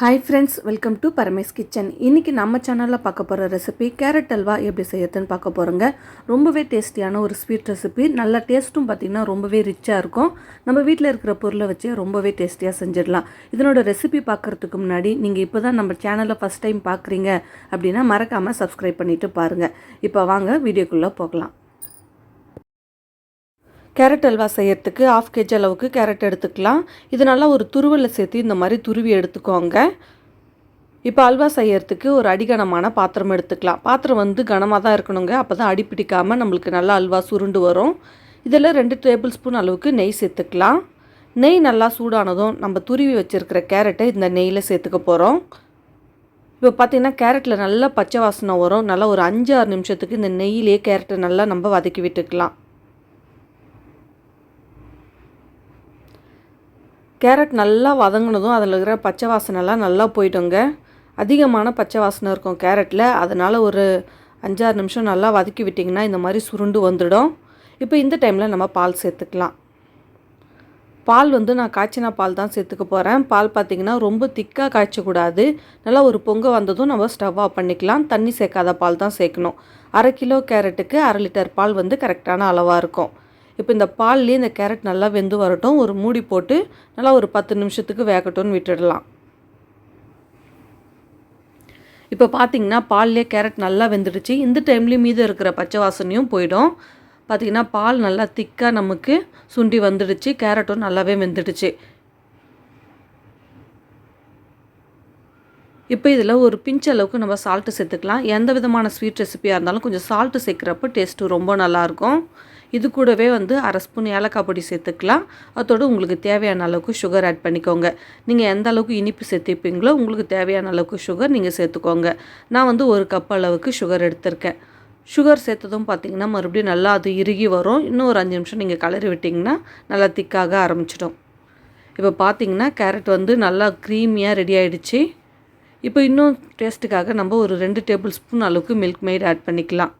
Hi friends, welcome to Paramesh kitchen. இன்றைக்கி நம்ம சேனலில் பார்க்க போகிற ரெசிபி கேரட் அல்வா எப்படி செய்யறதுன்னு பார்க்க போகிறோங்க. ரொம்பவே டேஸ்டியான ஒரு ஸ்வீட் ரெசிபி. நல்ல டேஸ்ட்டும் பார்த்திங்கன்னா ரொம்பவே ரிச்சாக இருக்கும். நம்ம வீட்டில் இருக்கிற பொருளை வச்சு ரொம்பவே டேஸ்டியாக செஞ்சிடலாம். இதனோட ரெசிபி பார்க்குறதுக்கு முன்னாடி நீங்கள் இப்போ தான் நம்ம சேனலை ஃபஸ்ட் டைம் பார்க்குறீங்க அப்படின்னா மறக்காமல் சப்ஸ்கிரைப் பண்ணிவிட்டு பாருங்கள். இப்போ வாங்க வீடியோக்குள்ளே போகலாம். கேரட் அல்வா செய்யறதுக்கு 1/2 kg அளவுக்கு கேரட் எடுத்துக்கலாம். இது நல்லா ஒரு துருவலில் சேர்த்து இந்த மாதிரி துருவி எடுத்துக்கோங்க. இப்போ அல்வா செய்யறதுக்கு ஒரு அடிகனமான பாத்திரம் எடுத்துக்கலாம். பாத்திரம் வந்து கனமாக தான் இருக்கணுங்க. அப்போ தான் அடி பிடிக்காமல் நம்மளுக்கு நல்லா அல்வா சுருண்டு வரும். இதில் 2 டேபிள் ஸ்பூன் அளவுக்கு நெய் சேர்த்துக்கலாம். நெய் நல்லா சூடானதும் நம்ம துருவி வச்சுருக்கிற கேரட்டை இந்த நெய்யில் சேர்த்துக்க போகிறோம். இப்போ பார்த்திங்கன்னா கேரட்டில் நல்லா பச்சை வாசனை வரும். நல்லா ஒரு 5-6 நிமிஷத்துக்கு இந்த நெய்யிலே கேரட்டை நல்லா நம்ம வதக்கி விட்டுக்கலாம். கேரட் நல்லா வதங்கினதும் அதில் இருக்கிற பச்சை வாசனைலாம் நல்லா போயிட்டோங்க. அதிகமான பச்சை வாசனை இருக்கும் கேரட்டில். அதனால் ஒரு 5-6 நிமிஷம் நல்லா வதக்கி விட்டிங்கன்னா இந்த மாதிரி சுருண்டு வந்துடும். இப்போ இந்த டைமில் நம்ம பால் சேர்த்துக்கலாம். பால் வந்து நான் காய்ச்சின பால் தான் சேர்த்துக்க போகிறேன். பால் பார்த்திங்கன்னா ரொம்ப திக்காக காய்ச்சக்கூடாது. நல்லா ஒரு பொங்க வந்ததும் நம்ம ஸ்டவ் ஆஃப் பண்ணிக்கலாம். தண்ணி சேர்க்காத பால் தான் சேர்க்கணும். 1/2 கிலோ கேரட்டுக்கு 1/2 லிட்டர் பால் வந்து கரெக்டான அளவாக இருக்கும். இப்போ இந்த பால்லேயே இந்த கேரட் நல்லா வெந்து வரட்டும். ஒரு மூடி போட்டு நல்லா ஒரு 10 நிமிஷத்துக்கு வேகட்டும்னு விட்டுடலாம். இப்போ பார்த்திங்கன்னா பால்லேயே கேரட் நல்லா வெந்துடுச்சு. இந்த டைம்லேயும் மீது இருக்கிற பச்சை வாசனையும் போயிடும். பார்த்திங்கன்னா பால் நல்லா திக்காக நமக்கு சுண்டி வந்துடுச்சு. கேரட்டும் நல்லாவே வெந்துடுச்சு. இப்போ இதில் ஒரு பிஞ்ச் அளவுக்கு நம்ம சால்ட்டு சேர்த்துக்கலாம். எந்த விதமான ஸ்வீட் ரெசிபியாக இருந்தாலும் கொஞ்சம் சால்ட்டு சேர்க்குறப்ப டேஸ்ட்டு ரொம்ப நல்லாயிருக்கும். இது கூடவே வந்து 1/2 ஸ்பூன் ஏலக்காய் பொடி சேர்த்துக்கலாம். அதோடு உங்களுக்கு தேவையான அளவுக்கு சுகர் ஆட் பண்ணிக்கோங்க. நீங்கள் எந்த அளவுக்கு இனிப்பு சேர்த்துப்பீங்களோ உங்களுக்கு தேவையான அளவுக்கு சுகர் நீங்கள் சேர்த்துக்கோங்க. நான் வந்து 1 கப் அளவுக்கு சுகர் எடுத்திருக்கேன். சுகர் சேர்த்ததும் பார்த்திங்கன்னா மறுபடியும் நல்லா அது இறுகி வரும். இன்னும் ஒரு 5 நிமிஷம் நீங்கள் கலரி விட்டிங்கன்னா நல்லா திக்காக ஆரம்பிச்சிடும். இப்போ பார்த்திங்கன்னா கேரட் வந்து நல்லா க்ரீமியாக ரெடி ஆகிடுச்சு. இப்போ இன்னும் டேஸ்ட்டுக்காக நம்ம ஒரு 2 டேபிள் ஸ்பூன் அளவுக்கு மில்க் மெய்ட் ஆட் பண்ணிக்கலாம்.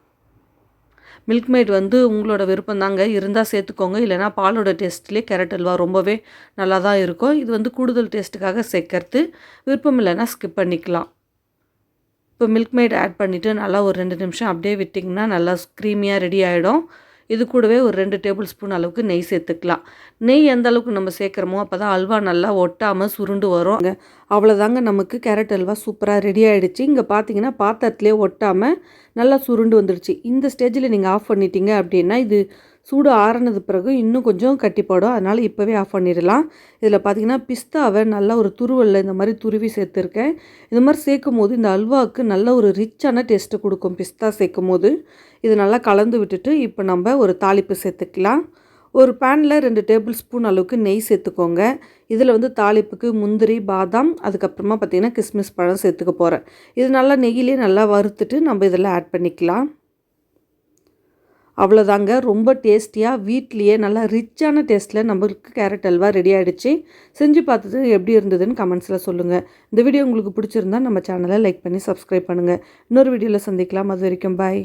மில்க் மெய்ட் வந்து உங்களோட விருப்பம் தாங்க. இருந்தால் சேர்த்துக்கோங்க. இல்லைனா பாலோட டேஸ்ட்லேயே கேரட் அல்வா ரொம்பவே நல்லா தான் இருக்கும். இது வந்து கூடுதல் டேஸ்ட்டுக்காக சேர்க்கறது. விருப்பம் இல்லைன்னா ஸ்கிப் பண்ணிக்கலாம். இப்போ மில்க் மெய்ட் ஆட் பண்ணிவிட்டு நல்லா ஒரு 2 நிமிஷம் அப்படியே விட்டிங்கன்னா நல்லா க்ரீமியாக ரெடி ஆகிடும். இது கூடவே ஒரு 2 டேபிள் ஸ்பூன் அளவுக்கு நெய் சேர்த்துக்கலாம். நெய் எந்த அளவுக்கு நம்ம சேர்க்குறோமோ அப்போ தான் அல்வா நல்லா ஒட்டாமல் சுருண்டு வரும். அவ்வளோதாங்க, நமக்கு கேரட் அல்வா சூப்பராக ரெடி ஆகிடுச்சு. இங்கே பார்த்தீங்கன்னா பாத்திரத்துலேயே ஒட்டாமல் நல்லா சுருண்டு வந்துடுச்சு. இந்த ஸ்டேஜில் நீங்கள் ஆஃப் பண்ணிட்டீங்க அப்படின்னா இது சூடு ஆறினது பிறகு இன்னும் கொஞ்சம் கட்டிப்படும். அதனால் இப்போவே ஆஃப் பண்ணிடலாம். இதில் பார்த்திங்கன்னா பிஸ்தாவை நல்லா ஒரு துருவலில் இந்த மாதிரி துருவி சேர்த்துருக்கேன். இந்த மாதிரி சேர்க்கும் போது இந்த அல்வாவுக்கு நல்ல ஒரு ரிச்சான டேஸ்ட்டு கொடுக்கும். பிஸ்தா சேர்க்கும் போது இது நல்லா கலந்து விட்டுட்டு இப்போ நம்ம ஒரு தாளிப்பு சேர்த்துக்கலாம். ஒரு பேனில் 2 டேபிள் ஸ்பூன் அளவுக்கு நெய் சேர்த்துக்கோங்க. இதில் வந்து தாளிப்புக்கு முந்திரி, பாதாம், அதுக்கப்புறமா பார்த்திங்கன்னா கிஸ்மிஸ் பழம் சேர்த்துக்க போகிறேன். இது நல்லா நெய்யிலே நல்லா வறுத்துட்டு நம்ம இதில் ஆட் பண்ணிக்கலாம். அவ்வளோதாங்க, ரொம்ப டேஸ்டியாக வீட்லேயே நல்லா ரிச்சான டேஸ்ட்டில் நம்மளுக்கு கேரட் அல்வா ரெடி ஆகிடுச்சு. செஞ்சு பார்த்துட்டு எப்படி இருந்ததுன்னு கமெண்ட்ஸில் சொல்லுங்கள். இந்த வீடியோ உங்களுக்கு பிடிச்சிருந்தா நம்ம சேனலை லைக் பண்ணி சப்ஸ்கிரைப் பண்ணுங்கள். இன்னொரு வீடியோவில் சந்திக்கலாம். அது வரைக்கும் பாய்.